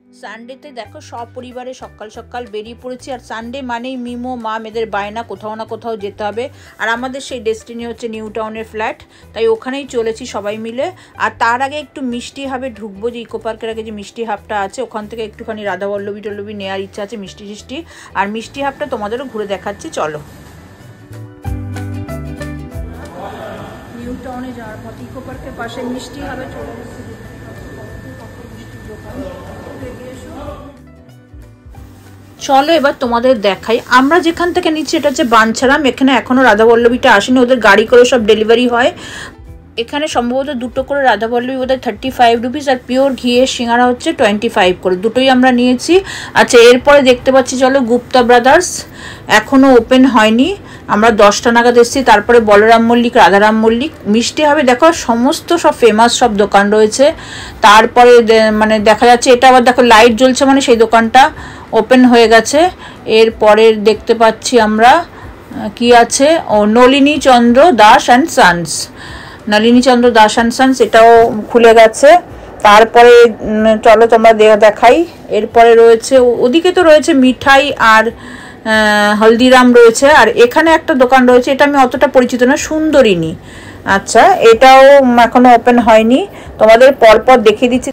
সানডেতে দেখো সপরিবারে সকাল সকাল বেরিয়ে পড়েছি। আর সানডে মানেই মিমো মা মেয়েদের বায়না কোথাও না কোথাও যেতে হবে। আর আমাদের সেই ডেস্টিনি হচ্ছে নিউ টাউনের ফ্ল্যাট, তাই ওখানেই চলেছি সবাই মিলে। আর তার আগে একটু মিষ্টি হাবে ঢুকবো, যে ইকো পার্কের আগে যে মিষ্টি হাবটা আছে ওখান থেকে একটুখানি রাধাবল্লভী টল্লভী নেওয়ার ইচ্ছা আছে, মিষ্টি টিষ্টি। আর মিষ্টি হাবটা তোমাদেরও ঘুরে দেখাচ্ছি, চলো। নিউ টাউনে যাওয়ার পথে ইকো পার্কের পাশে মিষ্টি হাবে চলে গেছে। চলো এবার তোমাদের দেখাই আমরা যেখান থেকে নিচ্ছি। এটা হচ্ছে বাঞ্ছারাম। এখানে এখনো রাধাবল্লভীটা আসেনি, ওদের গাড়ি করে সব ডেলিভারি হয়। এখানে সম্ভবত দুটো করে রাধাবল্লভী বোধহয় 35 রুপিস, আর পিওর ঘিয়ের সিঙ্গারা হচ্ছে 25 করে, দুটোই আমরা নিয়েছি। আচ্ছা, এরপরে দেখতে পাচ্ছি চলো গুপ্তা ব্রাদার্স, এখনও ওপেন হয়নি। আমরা 10টা নাগাদ এসেছি। তারপরে বলরাম মল্লিক, রাধারাম মল্লিক, মিষ্টি হবে দেখো সমস্ত সব ফেমাস সব দোকান রয়েছে। তারপরে মানে দেখা যাচ্ছে এটা আবার দেখো লাইট জ্বলছে, মানে সেই দোকানটা ওপেন হয়ে গেছে। এরপরে দেখতে পাচ্ছি আমরা কি আছে, ও Nalini Chandra Das and sons, Nalini Chandra Das and sons, এটাও খুলে গেছে। তারপরে চলো তোমরা দেখাই। এরপরে রয়েছে ওদিকে তো রয়েছে মিঠাই আর হলদিরাম রয়েছে। আর এখানে একটা দোকান রয়েছে, এটা আমি অতটা পরিচিত না, সুন্দরিনী। আচ্ছা, এটাও এখনো ওপেন হয়নি, তোমাদের পরপর দেখিয়ে দিচ্ছি।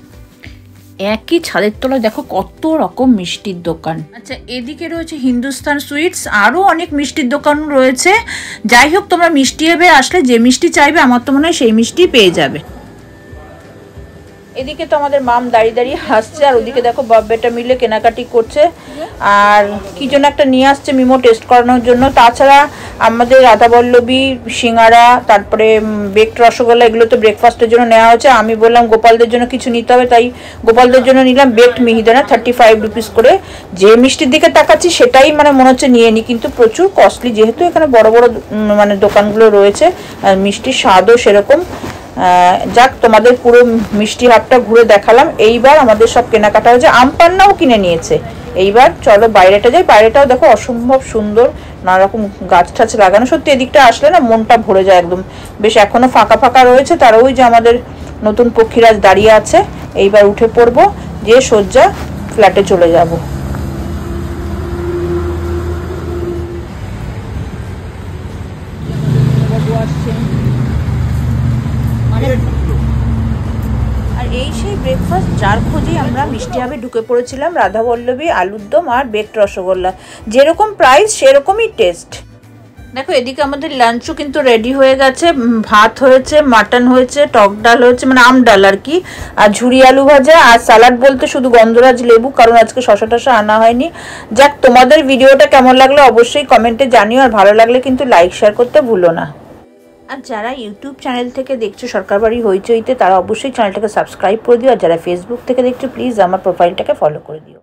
একই ছাদের তলায় দেখো কত রকম মিষ্টির দোকান। আচ্ছা, এদিকে রয়েছে হিন্দুস্তান সুইটস, আরও অনেক মিষ্টির দোকান রয়েছে। যাই হোক, তোমরা মিষ্টি হবে আসলে যে মিষ্টি চাইবে আমার তো মনে হয় সেই মিষ্টি পেয়ে যাবে। এদিকে তো আমাদের মাম দাঁড়িয়ে দাঁড়িয়ে হাসছে, আর ওদিকে দেখো বাব্বেটা মিলে কেনাকাটি করছে। আর কি জন্য একটা নিয়ে আসছে মিমো টেস্ট করানোর জন্য। তাছাড়া আমাদের রাধাবল্লভী, সিঙ্গারা, তারপরে বেকড রসগোল্লা, এগুলো তো ব্রেকফাস্টের জন্য নেওয়া হয়েছে। আমি বললাম গোপালদের জন্য কিছু নিতে হবে, তাই গোপালদের জন্য নিলাম বেকড মিহিদানা 35 রুপিস করে। যে মিষ্টির দিকে তাকাচ্ছি সেটাই মানে মনে হচ্ছে নিয়ে নিই, কিন্তু প্রচুর কস্টলি, যেহেতু এখানে বড় বড় মানে দোকানগুলো রয়েছে, আর মিষ্টির স্বাদও সেরকম। যাক, তোমাদের পুরো মিষ্টি হাটটা ঘুরে দেখালাম। এইবার আমাদের সব কেনাকাটা হয়েছে, আমপান্নাও কিনে নিয়েছে। এইবার চলো বাইরেটা যাই। বাইরেটাও দেখো অসম্ভব সুন্দর, নানা রকম গাছ টাছ লাগানো। সত্যি এদিকটা আসলে না মনটা ভরে যায় একদম। বেশ এখনো ফাঁকা ফাঁকা রয়েছে। তার ওই যে আমাদের নতুন পক্ষীরাজ দাঁড়িয়ে আছে। এইবার উঠে পড়বো, যে সোজা ফ্ল্যাটে চলে যাবো। আর এই সেই ব্রেকফাস্ট যার খোঁজেই আমরা মিষ্টি হাবে ঢুকে পড়েছিলাম। রাধাবল্লভী, আলুর দম আর বেকড রসগোল্লা, যেরকম প্রাইস সেরকমই টেস্ট। দেখো এদিকে আমাদের লাঞ্চও কিন্তু রেডি হয়ে গেছে। ভাত হয়েছে, মাটন হয়েছে, টক ডাল হয়েছে, মানে আম ডাল আর কি, আর ঝুরি আলু ভাজা, আর স্যালাড বলতে শুধু গন্ধরাজ লেবু, কারণ আজকে শসা টসা আনা হয়নি। যাক, তোমাদের ভিডিওটা কেমন লাগলো অবশ্যই কমেন্টে জানিও, আর ভালো লাগলে কিন্তু লাইক শেয়ার করতে ভুলো না। আর যারা ইউটিউব চ্যানেল থেকে দেখছো সরকারবাড়ি হইচইতে, তারা অবশ্যই চ্যানেলটাকে সাবস্ক্রাইব করে দিও। আর যারা ফেসবুক থেকে দেখছো প্লিজ আমার প্রোফাইলটাকে ফলো করে দিও।